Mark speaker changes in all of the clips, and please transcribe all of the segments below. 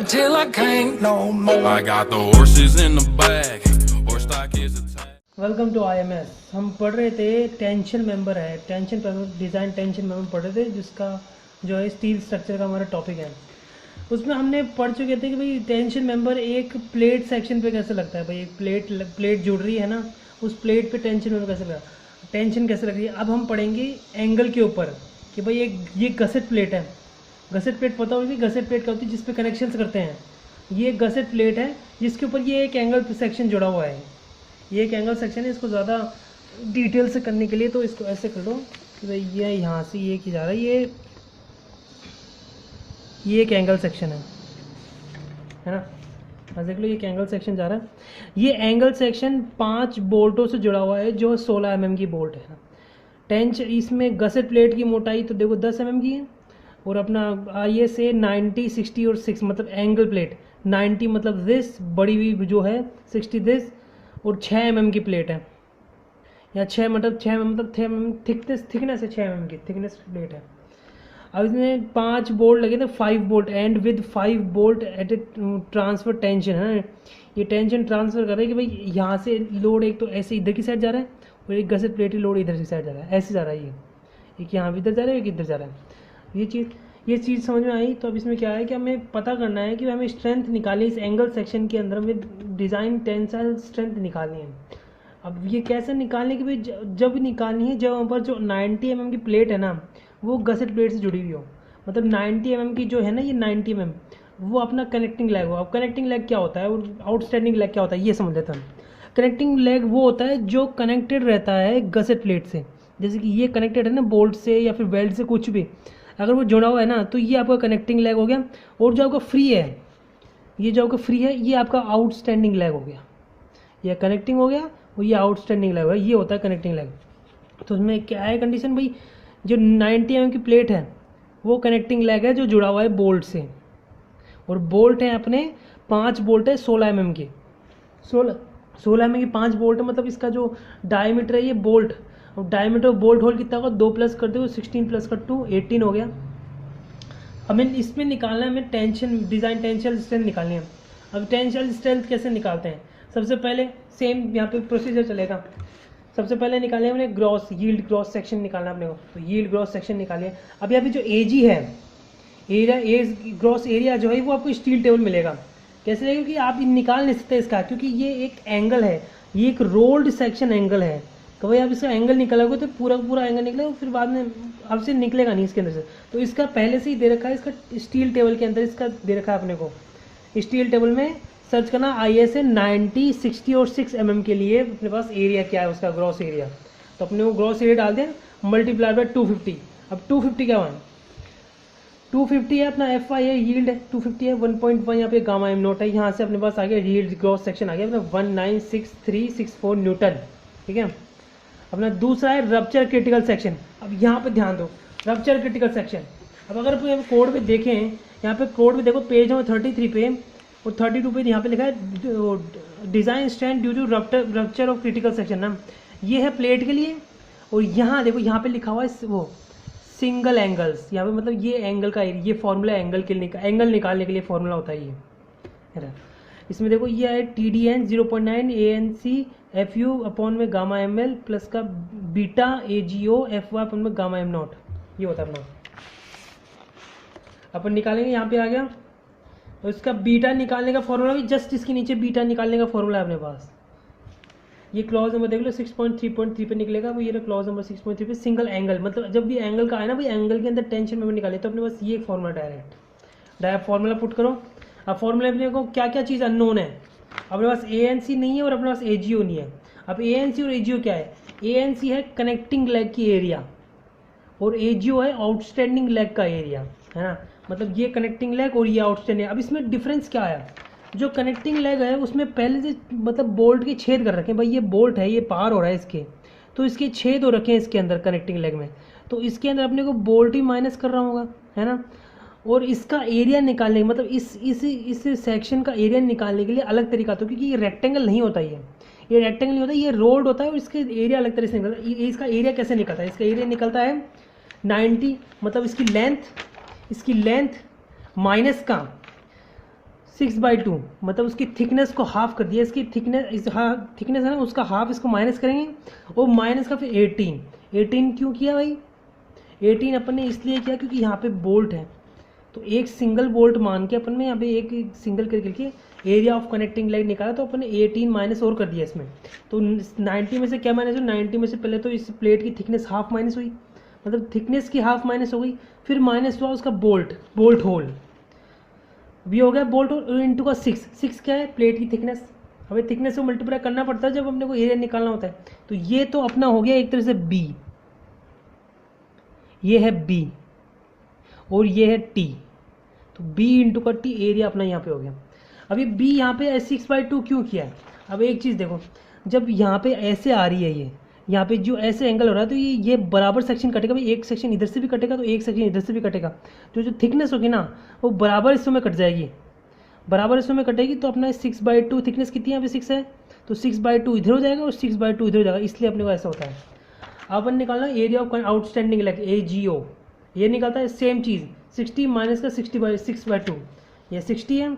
Speaker 1: till I can't no more. I got the horses in the back. Horse stock is attached.
Speaker 2: Welcome to IMS। हम पढ़ रहे थे tension member है, tension design tension member पढ़ रहे थे, जिसका जो है स्टील स्ट्रक्चर का हमारा टॉपिक है। उसमें हमने पढ़ चुके थे कि भाई टेंशन मेंबर एक प्लेट सेक्शन पे कैसे लगता है। भाई एक प्लेट जुड़ रही है ना, उस प्लेट पे टेंशन मेंबर कैसे लगा, टेंशन कैसे लग रही है। अब हम पढ़ेंगे एंगल के ऊपर कि भाई ये गसेट प्लेट है। गसेट प्लेट पता होगी, गसेट प्लेट क्या होती है, जिस पे कनेक्शंस करते हैं। ये गसेट प्लेट है जिसके ऊपर ये एक एंगल सेक्शन जुड़ा हुआ है। ये एक एंगल सेक्शन है। इसको ज़्यादा डिटेल से करने के लिए तो इसको ऐसे कर लो कि भाई ये यहाँ से ये की जा रहा है, ये एक एंगल सेक्शन है ना। बस देख लो, ये एक एंगल सेक्शन जा रहा है। ये एंगल सेक्शन 5 बोल्टों से जुड़ा हुआ है, जो 16 mm की बोल्ट है ना। टेंशन इसमें गसेट प्लेट की मोटाई तो देखो 10 mm की है, और अपना आइए से 90, 60 और 6 मतलब एंगल प्लेट 90 मतलब दिस, बड़ी हुई जो है 60 दिस, और 6 mm की प्लेट है। या 6 मतलब 6 mm थिकनेस है, 6 mm की थिकनेस प्लेट है। अब इसमें 5 बोल्ट लगे थे, 5 bolt and with 5 bolt at a transfer tension है। ये टेंशन ट्रांसफर कर रहा है कि भाई यहाँ से लोड एक तो ऐसे इधर की साइड जा रहा है, और एक गसेट प्लेट लोड इधर की साइड जा रहा है, ऐसे जा रहा है। ये एक यहाँ भी इधर जा रहा है, एक इधर जा रहा है। ये चीज़ समझ में आई। तो अब इसमें क्या है कि हमें पता करना है कि हमें स्ट्रेंथ निकालनी है इस एंगल सेक्शन के अंदर, विद डिज़ाइन टेंसाइल स्ट्रेंथ निकालनी है। अब ये कैसे निकालने की, भाई जब निकालनी है जब वहाँ पर जो 90 mm की प्लेट है ना, वो गसेट प्लेट से जुड़ी हुई हो। मतलब 90 mm की जो है ना, ये 90 mm वो अपना कनेक्टिंग लेग हो। अब कनेक्टिंग लेग क्या होता है और आउटस्टैंडिंग लेग क्या होता है, ये समझ लेते हैं। कनेक्टिंग लेग वो होता है जो कनेक्टेड रहता है गसेट प्लेट से। जैसे कि ये कनेक्टेड है ना बोल्ट से या फिर वेल्ड से, कुछ भी अगर वो जुड़ा हुआ है ना, तो ये आपका कनेक्टिंग लेग हो गया। और जो आपका फ्री है, ये जो आपका फ्री है, ये आपका आउटस्टैंडिंग लेग हो गया। ये कनेक्टिंग हो गया और ये आउटस्टैंडिंग लेग हो गया, ये होता है कनेक्टिंग लेग। तो उसमें क्या है कंडीशन, भाई जो 90 mm की प्लेट है वो कनेक्टिंग लेग है जो जुड़ा हुआ है बोल्ट से, और बोल्ट है अपने 5 बोल्ट है 16 mm के। 16 mm की 5 बोल्ट है, मतलब इसका जो डायमीटर है ये बोल्ट, और डायमीटर बोल्ट होल कितना होगा, 2 प्लस कर दो 16 प्लस कर 2 18 हो गया। हमें इसमें निकालना है, हमें टेंशन डिज़ाइन टेंशियल स्ट्रेंथ निकालनी है। अब टेंशियल स्ट्रेंथ कैसे निकालते हैं, सबसे पहले सेम यहाँ पे प्रोसीजर चलेगा। सबसे पहले निकालें हमने ग्रॉस यील्ड ग्रॉस सेक्शन निकालना अपने को, तो यील्ड ग्रॉस सेक्शन निकालिए। अब यहाँ पे जो एजी है एरिया ग्रॉस एरिया जो है वो आपको स्टील टेबल मिलेगा। कैसे लगेगा कि आप निकाल नहीं सकते इसका, क्योंकि ये एक एंगल है, ये एक रोल्ड सेक्शन एंगल है। तो भाई आप इसका एंगल निकालोगे तो पूरा एंगल निकलेगा, फिर बाद में आपसे निकलेगा नहीं इसके अंदर से। तो इसका पहले से ही दे रखा है, इसका स्टील टेबल के अंदर इसका दे रखा है अपने को। स्टील टेबल में सर्च करना ISA 90, 60 और 6 mm के लिए अपने पास एरिया क्या है उसका, ग्रॉस एरिया। तो अपने को ग्रॉस एरिया डाल दें मल्टीप्लाई बाय 250। अब 250 क्या हुआ, 250 है अपना FI है, यील्ड है 250 है, 1.1 यहाँ पे गामा M नोट है। यहाँ से अपने पास आ गया यील्ड ग्रॉस सेक्शन आ गया अपना 196364 न्यूटन। ठीक है। अपना दूसरा है रप्चर क्रिटिकल सेक्शन। अब यहाँ पे ध्यान दो, रप्चर क्रिटिकल सेक्शन। अब अगर कोड पे देखें, यहाँ पे कोड पे देखो पेज नंबर 33 पे और 32 पे यहाँ पे लिखा है design strength due to rupture of critical section ना। ये है प्लेट के लिए, और यहाँ देखो यहाँ पे लिखा हुआ है वो सिंगल एंगल्स। यहाँ पे मतलब ये एंगल का ये फॉर्मूला एंगल एंगल निकालने के लिए फॉर्मूला होता है ये। इसमें देखो ये है TDN 0.9 ANC FU अपॉन में गामा ML प्लस का बीटा AGO FY अपॉन में गामा M नॉट, ये होता है अपना। अपन निकालेंगे, यहाँ पे आ गया। और इसका बीटा निकालने का फॉर्मूला भी जस्ट इसके नीचे बीटा निकालने का फॉर्मूला है अपने पास। ये क्लॉज नंबर देख लो 6.3.3 पे निकलेगा। वो ये क्लॉज नंबर 6.3 पे सिंगल एंगल, मतलब जब भी एंगल का आए ना भाई, एंगल के अंदर टेंशन में निकाले तो अपने पास ये फॉर्मूला डायरेक्ट फॉर्मूला पुट करो। अब फॉर्मूला अपने को क्या क्या चीज़ अननोन है, अपने पास ANC नहीं है और अपने पास AGO नहीं है। अब ANC और AGO क्या है, ANC है कनेक्टिंग लेग की एरिया और AGO है आउटस्टैंडिंग लेग का एरिया, है ना। मतलब ये कनेक्टिंग लेग और ये आउटस्टैंडिंग। अब इसमें डिफरेंस क्या है, जो कनेक्टिंग लेग है उसमें पहले से मतलब बोल्ट के छेद कर रखे हैं। भाई ये बोल्ट है, ये पार हो रहा है इसके, तो इसके छेद हो रखे हैं इसके अंदर कनेक्टिंग लेग में। तो इसके अंदर अपने को बोल्ट ही माइनस कर रहा होगा, है ना। और इसका एरिया निकालने मतलब इस सेक्शन का एरिया निकालने के लिए अलग तरीका होता है, क्योंकि ये रेक्टेंगल नहीं होता, ये रेक्टेंगल नहीं होता, ये रोल्ड होता है, और इसके एरिया अलग तरह से निकलता है। इसका एरिया कैसे निकलता है, इसका एरिया निकलता है 90, मतलब इसकी लेंथ माइनस का 6/2 मतलब उसकी थिकनेस को हाफ कर दिया, इसकी थिकनेस थिकनेस है ना उसका हाफ इसको माइनस करेंगे और माइनस का फिर 18 क्यों किया भाई? 18 अपन ने इसलिए किया क्योंकि यहाँ पे बोल्ट है, तो एक सिंगल बोल्ट मान के अपन ने यहाँ पे एक सिंगल करके एरिया ऑफ कनेक्टिंग लेग निकाला, तो अपन ने 18 माइनस और कर दिया इसमें। तो 90 में से क्या माइनस हुआ? 90 में से पहले तो इस प्लेट की थिकनेस हाफ माइनस हुई, मतलब थिकनेस की हाफ माइनस हो गई, फिर माइनस हुआ उसका बोल्ट होल भी हो गया, बोल्ट होल इंटू का 6 क्या है? प्लेट की थिकनेस। हमें थिकनेस को मल्टीप्लाई करना पड़ता है जब अपने को एरिया निकालना होता है। तो ये तो अपना हो गया एक तरह से बी, ये है बी और ये है टी, तो b इंटू का टी एरिया अपना यहाँ पे हो गया। अब ये b यहाँ पे 6/2 क्यों किया है? अब एक चीज़ देखो, जब यहाँ पे ऐसे आ रही है ये यहाँ पे जो ऐसे एंगल हो रहा है, तो ये बराबर सेक्शन कटेगा भाई, एक सेक्शन इधर से भी कटेगा तो एक सेक्शन इधर से भी कटेगा, जो थिकनेस होगी ना वो बराबर हिस्सों में कट जाएगी, बराबर हिस्सों में कटेगी। तो अपना 6/2 थिकनेस कितनी है? यहाँ पे 6 है, तो 6/2 इधर हो जाएगा और 6/2 इधर हो जाएगा, इसलिए अपने को ऐसा होता है। अब अपन निकालना area of outstanding leg AGO, ये निकलता है सेम चीज़ 60 माइनस का 6/2, ये 60 है,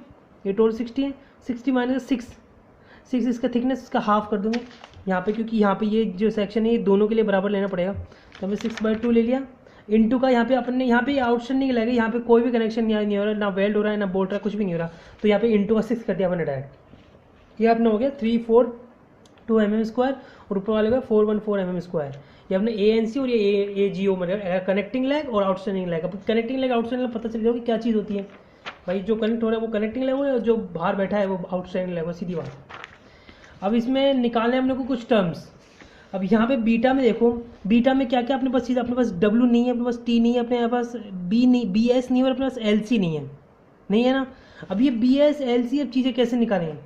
Speaker 2: ये टोटल 60 है, 60 माइनस 6 इसका थिकनेस इसका हाफ कर दूंगा यहाँ पे, क्योंकि यहाँ पे ये जो सेक्शन है ये दोनों के लिए बराबर लेना पड़ेगा, तो हमने 6/2 ले लिया इंटू का यहाँ पे अपन ने यहाँ पे आउटस्टैंडिंग लगेगा, यहाँ पे कोई भी कनेक्शन नहीं हो रहा, ना वेल्ड हो रहा है ना बोल्ट रहा है, कुछ भी नहीं हो रहा, तो यहाँ पे इंटू का 6 कर दिया अपने डायरेक्ट। ये अपना हो गया 342 mm² और ऊपर वाले का 414 mm²। ये अपने ANC और ये AGO मतलब कनेक्टिंग लेग और आउटस्टैंडिंग लेग। अब कनेक्टिंग लेग आउटस्टैंडिंग लेग पता चल जाएगा कि क्या चीज़ होती है भाई, जो कनेक्ट हो रहा है वो कनेक्टिंग लेग है, जो बाहर बैठा है वो आउटस्टैंडिंग लेग है, सीधी बात। अब इसमें निकालने हमने को कुछ टर्म्स। अब यहाँ पे बीटा में देखो, बीटा में क्या क्या अपने पास चीज़, अपने पास W नहीं है, अपने पास T नहीं है, अपने पास B नहीं, BS नहीं है और अपने पास LC नहीं है ना। अब ये BS LC अब चीज़ें कैसे निकालें?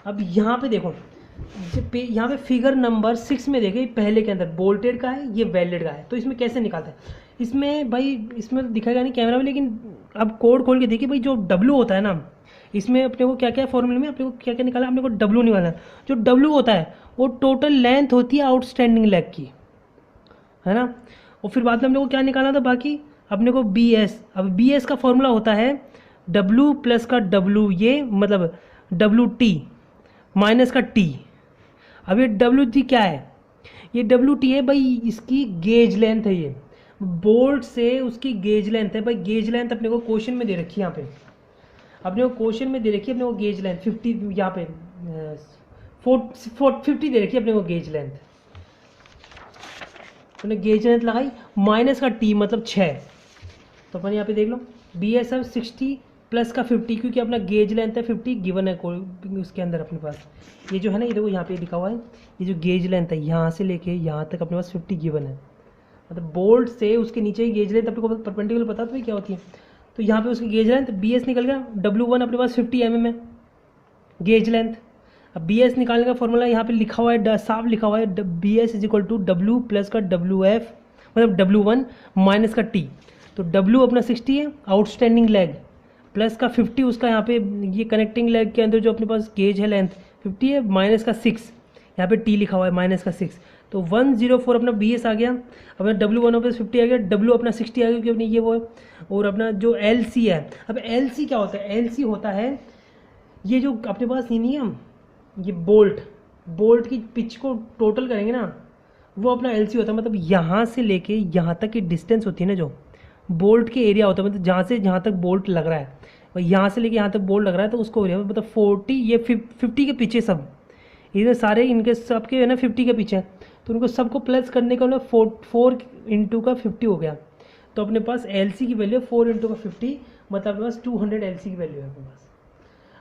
Speaker 2: अब यहाँ पे देखो, यहाँ पे फिगर नंबर 6 में देखें, पहले के अंदर बोल्टेड का है, ये वेल्डेड का है, तो इसमें कैसे निकालते हैं? इसमें भाई इसमें दिखाएगा नहीं कैमरा में, लेकिन अब कोड खोल के देखिए भाई, जो W होता है ना, इसमें अपने को क्या क्या फॉर्मूले में अपने को क्या क्या निकाला, अपने को W निकालना है। जो W होता है वो टोटल लेंथ होती है आउटस्टैंडिंग लेग की, है ना। और फिर बाद में अपने को क्या निकालना था बाकी, अपने को BS। अब BS का फॉर्मूला होता है W प्लस का W, ये मतलब WT माइनस का T। अब ये WT क्या है? ये WT है भाई इसकी गेज लेंथ है, ये बोल्ट से उसकी गेज लेंथ है भाई। गेज लेंथ अपने को क्वेश्चन में दे रखी है, यहाँ पे अपने को क्वेश्चन में दे रखी है अपने को गेज लेंथ 50, यहाँ पे 50 दे रखी है अपने को गेज लेंथ। तो गेज लेंथ लगाई माइनस का T मतलब 6, तो अपन यहाँ पे देख लो BS है 60 प्लस का 50, क्योंकि अपना गेज लेंथ है 50 गिवन है कोई उसके अंदर अपने पास। ये जो है ना, ये देखो यहाँ पे लिखा हुआ है, ये जो गेज लेंथ है यहाँ से लेके यहाँ तक अपने पास 50 गिवन है, मतलब बोल्ट से उसके नीचे ही गेज लेंथ अपने को परपेंडिकुलर पता तो क्या होती है। तो यहाँ पे उसकी गेज लेंथ BS निकल गया, W1 अपने पास 50 mm है गेज लेंथ। अब BS निकालने का फॉर्मूला यहाँ पे लिखा हुआ है, साफ लिखा हुआ है, BS is equal to W plus का WF मतलब W1 माइनस का T। तो W अपना 60 है आउटस्टैंडिंग लेग, प्लस का 50 उसका यहाँ पे ये कनेक्टिंग लेग के अंदर जो अपने पास गेज है लेंथ 50 है, माइनस का 6 यहाँ पे T लिखा हुआ है माइनस का 6, तो 104 अपना BS आ गया। अपना W1 प्लस 50 आ गया, W अपना 60 आ गया क्योंकि अपनी ये वो है। और अपना जो LC है, अब LC क्या होता है? LC होता है ये जो अपने पास ये नहीं है, ये बोल्ट की पिच को टोटल करेंगे ना, वो अपना LC होता है। मतलब यहाँ से लेके यहाँ तक की डिस्टेंस होती है ना, जो बोल्ट के एरिया होता है, मतलब जहाँ से जहाँ तक बोल्ट लग रहा है, और यहाँ से लेके यहाँ तक बोल्ट लग रहा है, तो उसको एरिया मतलब 40, ये 50 के पीछे सब इधर सारे इनके सबके है ना 50 के पीछे, तो उनको सबको प्लस करने का 4 इंटू का 50 हो गया। तो अपने पास LC की वैल्यू 4 इंटू का 50, मतलब अपने पास 200 LC की वैल्यू है अपने पास।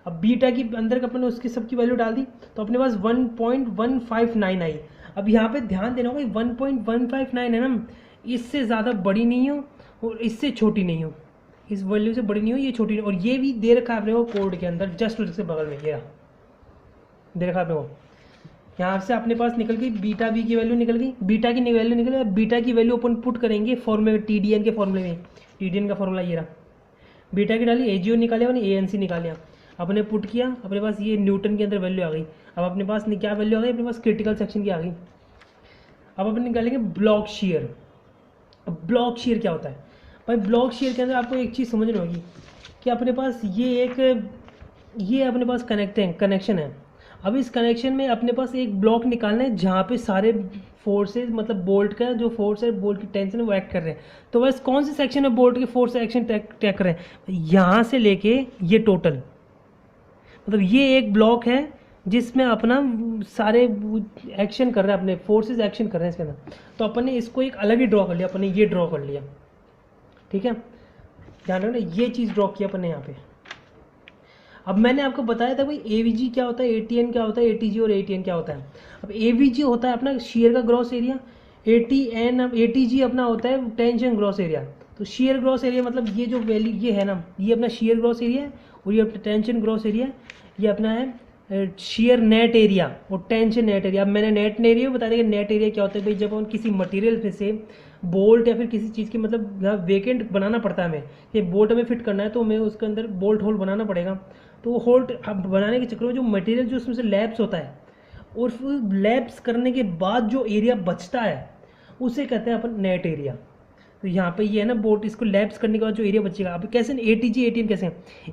Speaker 2: अब बीटा की अंदर का अपने उसकी सबकी वैल्यू डाल दी, तो अपने पास 1.159 आई। अब यहाँ पे ध्यान देना होगा 1.159 है ना, इससे ज़्यादा बड़ी नहीं हो और इससे छोटी नहीं हो, इस वैल्यू से बड़ी नहीं हो, ये छोटी नहीं। और ये भी दे रखा है अपने को कोड के अंदर, जस्ट उसके बगल में ये दे रखा है अपने को। यहाँ से अपने पास निकल गई बीटा बी की वैल्यू निकल गई, बीटा की वैल्यू निकल गई। बीटा की वैल्यू अपन पुट करेंगे फॉर्मूले में, TDN के फॉर्मूले में। TDN का फॉर्मूला ये रहा, बीटा की डाली, AGO निकाले अपने, ANC निकाले, अपने पुट किया, अपने पास ये न्यूटन के अंदर वैल्यू आ गई। अब अपने पास क्या वैल्यू आ गई? अपने पास क्रिटिकल सेक्शन की आ गई। अब अपन निकालेंगे ब्लॉक शेयर। अब ब्लॉक शेयर क्या होता है भाई? ब्लॉक शेयर के अंदर आपको एक चीज़ समझनी होगी कि अपने पास ये एक ये अपने पास कनेक्शन है। अब इस कनेक्शन में अपने पास एक ब्लॉक निकालना है जहाँ पे सारे फोर्सेस, मतलब बोल्ट का जो फोर्स है, बोल्ट की टेंशन है, वो एक्ट कर रहे हैं। तो बस कौन से सेक्शन में बोल्ट के फोर्स एक्शन टैक कर रहे हैं, यहाँ से लेके ये टोटल, मतलब ये एक ब्लॉक है जिसमें अपना सारे एक्शन कर रहे हैं, अपने फोर्सेस एक्शन कर रहे हैं इसके अंदर। तो अपन ने इसको एक अलग ही ड्रॉ कर लिया, अपन ने ये ड्रॉ कर लिया, ठीक है। ध्यान रखना ये चीज़ ड्रॉ किया अपन ने यहाँ पे। अब मैंने आपको बताया था भाई एवीजी क्या होता है, एटीएन क्या होता है, एटीजी और एटीएन क्या होता है। अब एवीजी होता है अपना शियर का ग्रॉस एरिया, एटीएन एटीजी अपना होता है टेंशन ग्रॉस एरिया। तो शियर ग्रॉस एरिया मतलब ये जो वैल्यू ये है ना, ये अपना शियर ग्रॉस एरिया है, और ये अपना टेंशन ग्रॉस एरिया, ये अपना है शियर नेट एरिया और टेंशन नेट एरिया। अब मैंने नेट एरिया बता दिया कि नेट एरिया क्या होता है भाई, जब हम किसी मटेरियल में से बोल्ट या फिर किसी चीज़ की, मतलब वेकेंट बनाना पड़ता है हमें, ये बोल्ट में फिट करना है तो हमें उसके अंदर बोल्ट होल बनाना पड़ेगा। तो वो होल्ड बनाने के चक्कर में जो मटेरियल जो उसमें से लैप्स होता है, और फिर लैप्स करने के बाद जो एरिया बचता है उसे कहते हैं अपन नेट एरिया। तो यहाँ पे ये है ना बोट, इसको लैप्स करने के बाद जो एरिया बचेगा, अब कैसे एटीजी एटीएन कैसे,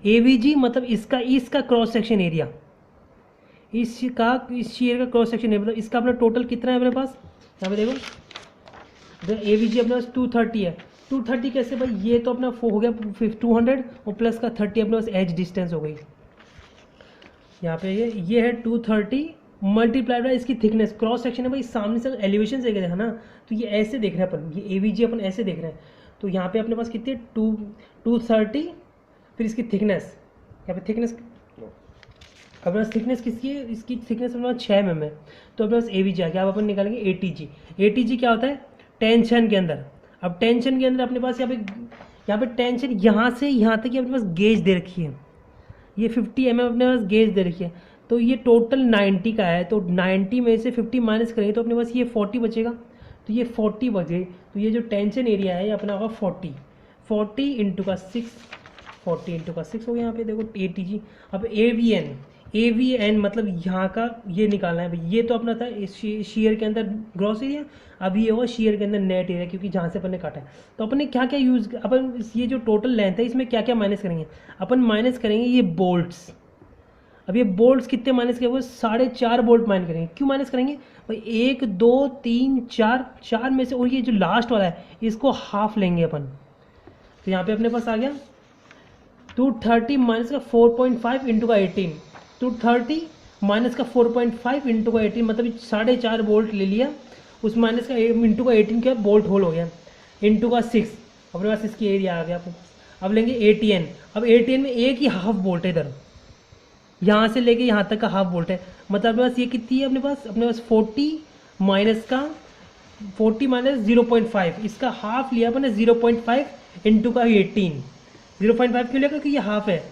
Speaker 2: एवीजी मतलब इसका क्रॉस सेक्शन एरिया, इस शेयर का क्रॉस सेक्शन एरिया, मतलब इसका अपना टोटल कितना है अपने पास, यहाँ पे देखो एवीजी अपने पास 230 है। 230 कैसे भाई, ये तो अपना हो गया 200 और प्लस का 30 अपने पास एज डिस्टेंस हो गई। यहाँ पे ये है 230 मल्टीप्लाइड बाय इसकी थिकनेस, क्रॉस सेक्शन है भाई, सामने से एलिवेशन से देखा ना, तो ये ऐसे देख रहे हैं अपन, ये एवीजी अपन ऐसे देख रहे हैं। तो यहाँ पे अपने पास कितनी है 230, फिर इसकी थिकनेस, यहाँ पे थिकनेस अपने पास थिकनेस किसकी है, इसकी थिकनेस अपने पास 6 mm है। तो अपने पास एवीजी आ गया। अब अपन निकालेंगे एटीजी। एटीजी क्या होता है, टेंशन के अंदर। अब टेंशन के अंदर अपने पास यहाँ पे टेंशन यहाँ से यहाँ तक अपने पास गेज दे रखी है, ये 50 mm अपने पास गेज दे रखी है। तो ये टोटल 90 का है, तो 90 में से 50 माइनस करेंगे तो अपने पास ये 40 बचेगा। तो ये 40 बचे, तो ये जो टेंशन एरिया है ये अपना होगा 40 इंटू का 6, 40 इंटू का 6 हो गया यहाँ पे देखो एटीजी। अब एवीएन मतलब यहाँ का ये निकालना है भाई, ये तो अपना था शेयर के अंदर ग्रॉस एरिया, अभी ये होगा शेयर के अंदर नेट एरिया, क्योंकि जहाँ से अपन ने काटा है। तो अपन ने क्या क्या यूज़, अपन ये जो टोटल लेंथ है इसमें क्या क्या माइनस करेंगे, अपन माइनस करेंगे ये बोल्ट्स। अब ये बोल्ट्स कितने माइनस करेंगे, वो 4.5 बोल्ट माइनस करेंगे। क्यों माइनस करेंगे भाई, 1 2 3 4 में से, और ये जो लास्ट वाला है इसको हाफ लेंगे अपन। तो यहाँ पे अपने पास आ गया 230 माइनस का 4.5 इंटू का 18, 230 माइनस का 4.5 इंटू का 18, मतलब 4.5 बोल्ट ले लिया, उस माइनस का इंटू का 18 क्या बोल्ट होल हो गया, इंटू का 6 अपने पास इसकी एरिया आ गया अपने पास। अब लेंगे एटीएन। अब एटीएन में एक ही हाफ बोल्ट है, इधर यहाँ से लेके यहाँ तक का हाफ बोल्ट है, मतलब अपने पास ये कितनी है, अपने पास 40 माइनस का 40 माइनस 0.5, इसका हाफ लिया अपने 0.5 इंटू का 18, 0.5 क्यों लिया क्योंकि ये हाफ है,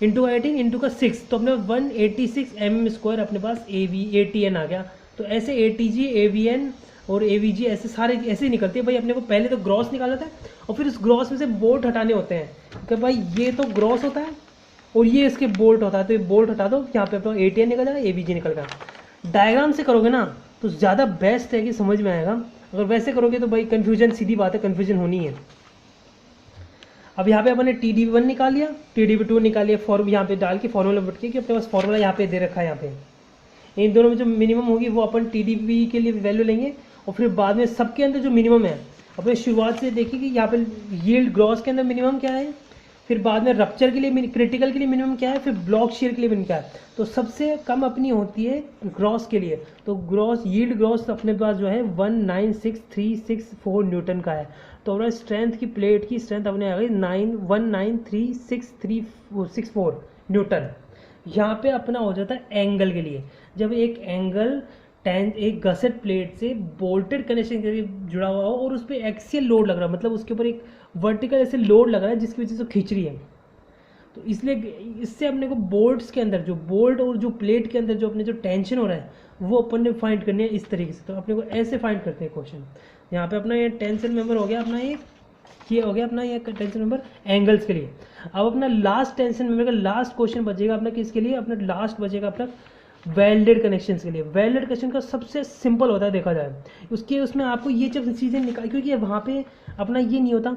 Speaker 2: इंटू का 18 इंटू का 6, तो अपने 186 mm² अपने पास एटीएन आ गया। तो ऐसे एटीजी एवीएन और एवीजी ऐसे सारे ऐसे ही निकलते हैं भाई। अपने को पहले तो ग्रॉस निकालना था और फिर उस ग्रॉस में से बोल्ट हटाने होते हैं कि भाई ये तो ग्रॉस होता है और ये इसके बोल्ट होता है, तो ये बोल्ट हटा दो, यहाँ पे अपना एटीएन निकल जाएगा, एवीजी निकल गया। डायग्राम से करोगे ना तो ज़्यादा बेस्ट है कि समझ में आएगा, अगर वैसे करोगे तो भाई कन्फ्यूजन, सीधी बात है कन्फ्यूजन होनी है। अब यहाँ पे अपने TDB1 निकाल लिया, TDB2 निकाल लिया, फॉर्म यहाँ पे डाल के फॉर्मूला बट के, कि अपने पास फॉर्मूला यहाँ पे दे रखा है। यहाँ पे इन दोनों में जो मिनिमम होगी वो अपन TDB के लिए वैल्यू लेंगे, और फिर बाद में सबके अंदर जो मिनिमम है अपने शुरुआत से देखिए कि यहाँ पे यील्ड ग्रॉस के अंदर मिनिमम क्या है, फिर बाद में रप्चर के लिए क्रिटिकल के लिए मिनिमम क्या है, फिर ब्लॉक शेयर के लिए मिनिमम क्या है। तो सबसे कम अपनी होती है ग्रॉस के लिए, तो ग्रॉस यील्ड ग्रॉस अपने पास जो है 196,364 न्यूटन का है। तो अपना स्ट्रेंथ की प्लेट की स्ट्रेंथ अपने आ गई 193,634 न्यूटन। यहाँ पे अपना हो जाता है एंगल के लिए, जब एक एंगल एक गसेट प्लेट से बोल्टेड कनेक्शन के जुड़ा हुआ हो और उस पर एक्सियल लोड लग रहा है, मतलब उसके ऊपर एक वर्टिकल ऐसे लोड लग रहा है जिसकी वजह से खींच रही है। तो इसलिए इससे अपने को बोल्ट्स के अंदर जो बोल्ट और जो प्लेट के अंदर जो अपने जो टेंशन हो रहा है वो अपन ने फाइंड करनी है इस तरीके से। तो अपने को ऐसे फाइंड करते हैं क्वेश्चन। यहाँ पे अपना ये टेंशन मेंबर हो गया, अपना ये हो गया अपना ये टेंशन मेंबर एंगल्स के लिए। अब अपना लास्ट टेंशन मेंबर का लास्ट क्वेश्चन बचेगा अपना किसके लिए, अपना लास्ट बचेगा अपना वेल्डेड कनेक्शंस के लिए। वेल्डेड कनेक्शन का सबसे सिंपल होता है देखा जाए, उसमें आपको ये जब चीज़ें निकाल, क्योंकि वहाँ पे अपना ये नहीं होता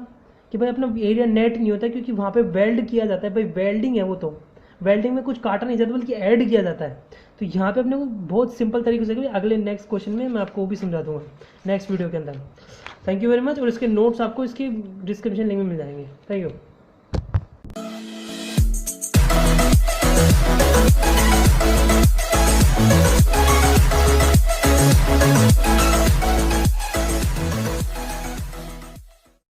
Speaker 2: कि भाई अपना एरिया नेट नहीं होता, क्योंकि वहाँ पे वेल्ड किया जाता है भाई, वेल्डिंग है वो, तो वेल्डिंग में कुछ काटा नहीं जाता बल्कि ऐड किया जाता है। तो यहाँ पे अपने को बहुत सिंपल तरीके से अगले नेक्स्ट क्वेश्चन में मैं आपको वो भी समझा दूंगा नेक्स्ट वीडियो के अंदर। Thank you very much. और इसके नोट्स आपको इसके डिस्क्रिप्शन लिंक में मिल जाएंगे। Thank you.